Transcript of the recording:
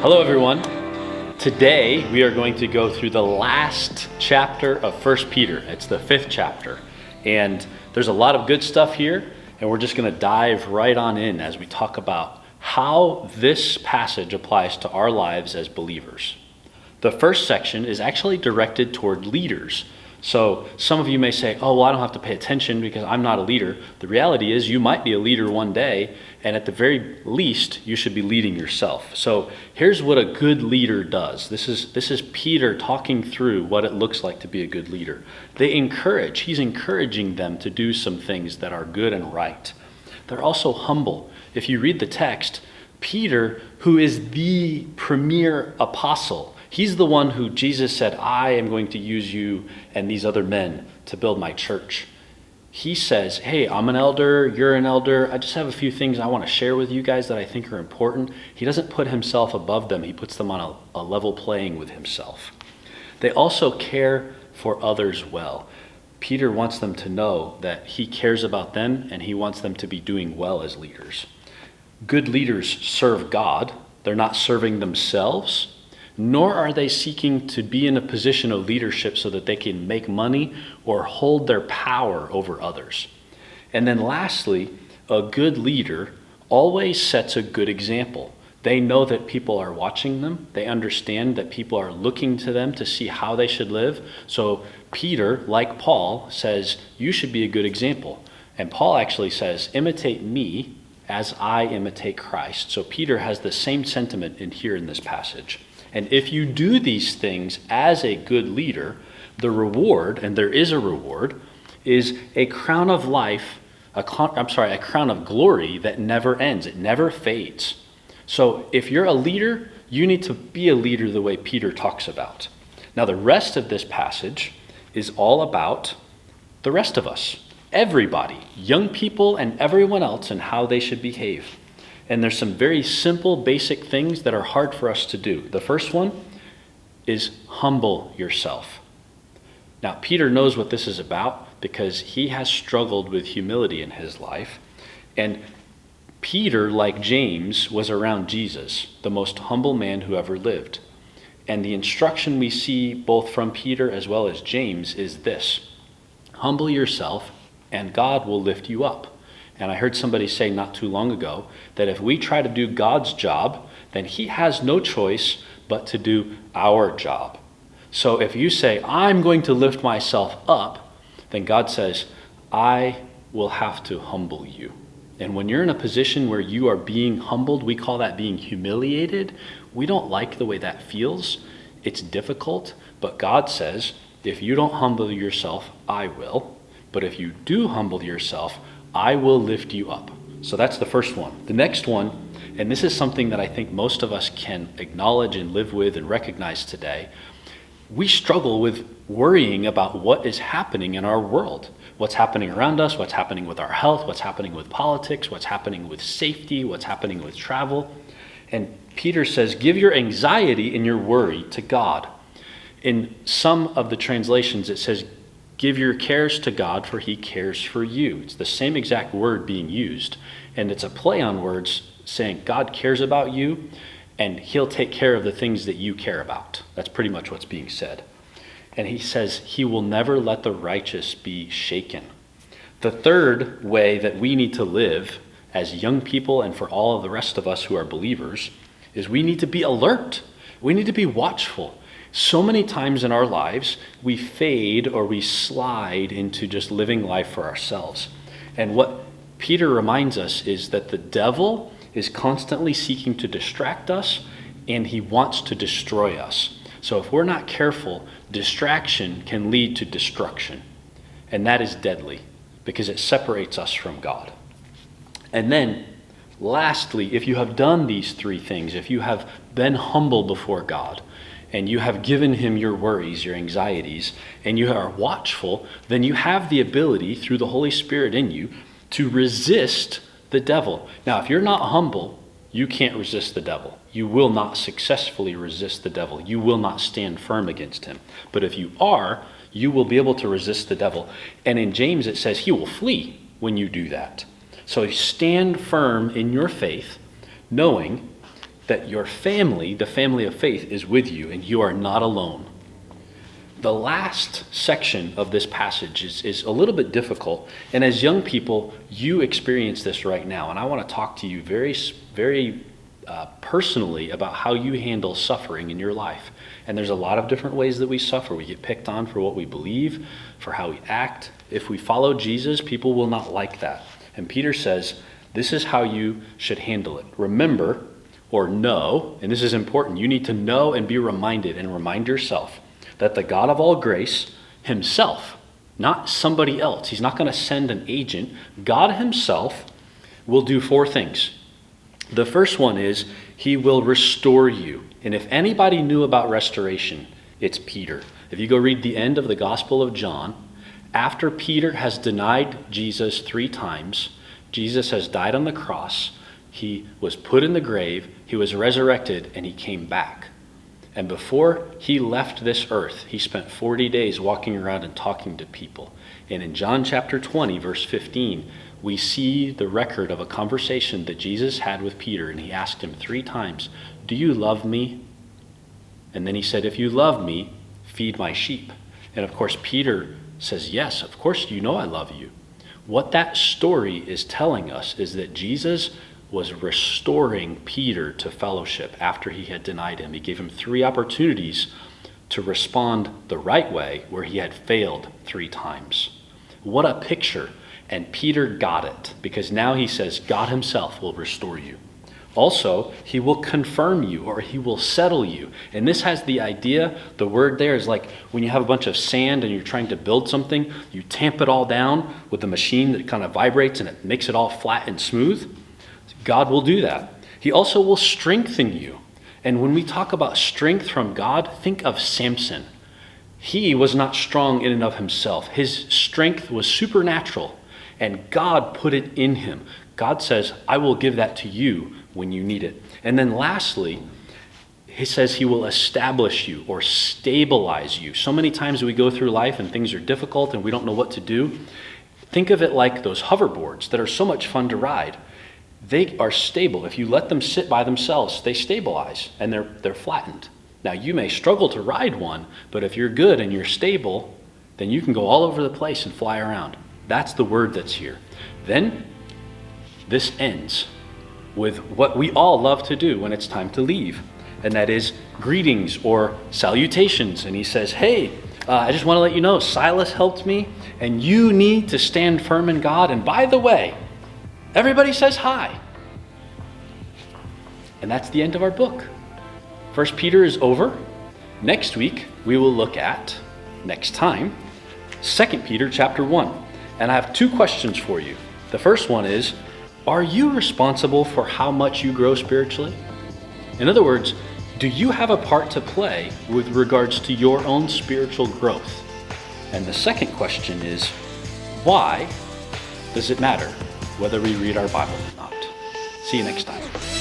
Hello everyone. Today we are going to go through the last chapter of 1 Peter. It's the 5th chapter. And there's a lot of good stuff here, and we're just going to dive right on in as we talk about how this passage applies to our lives as believers. The first section is actually directed toward leaders. So some of you may say, oh, well, I don't have to pay attention because I'm not a leader. The reality is you might be a leader one day, and at the very least, you should be leading yourself. So here's what a good leader does. This is Peter talking through what it looks like to be a good leader. He's encouraging them to do some things that are good and right. They're also humble. If you read the text, Peter, who is the premier apostle, he's the one who Jesus said, I am going to use you and these other men to build my church. He says, hey, I'm an elder, you're an elder. I just have a few things I want to share with you guys that I think are important. He doesn't put himself above them. He puts them on a level playing with himself. They also care for others well. Peter wants them to know that he cares about them and he wants them to be doing well as leaders. Good leaders serve God. They're not serving themselves, nor are they seeking to be in a position of leadership so that they can make money or hold their power over others. And then lastly, a good leader always sets a good example. They know that people are watching them. They understand that people are looking to them to see how they should live. So Peter, like Paul, says, you should be a good example. And Paul actually says, imitate me as I imitate Christ. So Peter has the same sentiment in here in this passage. And if you do these things as a good leader, the reward, and there is a reward, is a crown of life, a crown of glory that never ends. It never fades. So if you're a leader, you need to be a leader the way Peter talks about. Now the rest of this passage is all about the rest of us, everybody, young people and everyone else, and how they should behave. And there's some very simple, basic things that are hard for us to do. The first one is humble yourself. Now, Peter knows what this is about because he has struggled with humility in his life. And Peter, like James, was around Jesus, the most humble man who ever lived. And the instruction we see both from Peter as well as James is this: humble yourself and God will lift you up. And I heard somebody say not too long ago that if we try to do God's job, then he has no choice but to do our job. So if you say, I'm going to lift myself up, then God says, I will have to humble you. And when you're in a position where you are being humbled, we call that being humiliated. We don't like the way that feels. It's difficult, but God says, if you don't humble yourself, I will. But if you do humble yourself, I will lift you up. So that's the first one. The next one, and this is something that I think most of us can acknowledge and live with and recognize today, we struggle with worrying about what is happening in our world. What's happening around us, what's happening with our health, what's happening with politics, what's happening with safety, what's happening with travel. And Peter says, give your anxiety and your worry to God. In some of the translations, it says, give your cares to God, for he cares for you. It's the same exact word being used. And it's a play on words saying God cares about you and he'll take care of the things that you care about. That's pretty much what's being said. And he says he will never let the righteous be shaken. The third way that we need to live as young people and for all of the rest of us who are believers is we need to be alert. We need to be watchful. So many times in our lives, we fade or we slide into just living life for ourselves. And what Peter reminds us is that the devil is constantly seeking to distract us, and he wants to destroy us. So if we're not careful, distraction can lead to destruction. And that is deadly because it separates us from God. And then, lastly, if you have done these three things, if you have been humble before God, and you have given him your worries, your anxieties, and you are watchful, then you have the ability through the Holy Spirit in you to resist the devil. Now, if you're not humble, you can't resist the devil. You will not successfully resist the devil. You will not stand firm against him. But if you are, you will be able to resist the devil. And in James it says he will flee when you do that. So stand firm in your faith, knowing that your family, the family of faith, is with you and you are not alone. The last section of this passage is a little bit difficult. And as young people, you experience this right now. And I want to talk to you very personally about how you handle suffering in your life. And there's a lot of different ways that we suffer. We get picked on for what we believe, for how we act. If we follow Jesus, people will not like that. And Peter says, this is how you should handle it. Remember, or know, and this is important, you need to know and be reminded and remind yourself that the God of all grace himself, not somebody else, he's not going to send an agent, God himself will do 4 things. The first one is he will restore you. And if anybody knew about restoration, it's Peter. If you go read the end of the Gospel of John, after Peter has denied Jesus 3 times, Jesus has died on the cross, he was put in the grave, he was resurrected, and he came back. And before he left this earth, he spent 40 days walking around and talking to people. And in John chapter 20, verse 15, we see the record of a conversation that Jesus had with Peter. And he asked him 3 times, do you love me? And then he said, if you love me, feed my sheep. And of course, Peter says, yes, of course you know I love you. What that story is telling us is that Jesus was restoring Peter to fellowship after he had denied him. He gave him 3 opportunities to respond the right way where he had failed 3 times. What a picture. And Peter got it, because now he says God himself will restore you. Also, he will confirm you, or he will settle you. And this has the idea, the word there is like when you have a bunch of sand and you're trying to build something, you tamp it all down with a machine that kind of vibrates and it makes it all flat and smooth. God will do that. He also will strengthen you. And when we talk about strength from God, think of Samson. He was not strong in and of himself. His strength was supernatural, and God put it in him. God says, I will give that to you when you need it. And then lastly, he says he will establish you or stabilize you. So many times we go through life and things are difficult and we don't know what to do. Think of it like those hoverboards that are so much fun to ride. They are stable. If you let them sit by themselves, they stabilize and they're flattened. Now you may struggle to ride one, but if you're good and you're stable, then you can go all over the place and fly around. That's the word that's here. Then this ends with what we all love to do when it's time to leave, and that is greetings or salutations. And he says, hey, I just want to let you know, Silas helped me, and you need to stand firm in God. And by the way, everybody says hi. And that's the end of our book. 1 Peter is over. Next week, we will look at, next time, 2 Peter chapter 1. And I have 2 questions for you. The first one is, are you responsible for how much you grow spiritually? In other words, do you have a part to play with regards to your own spiritual growth? And the second question is, why does it matter whether we read our Bible or not? See you next time.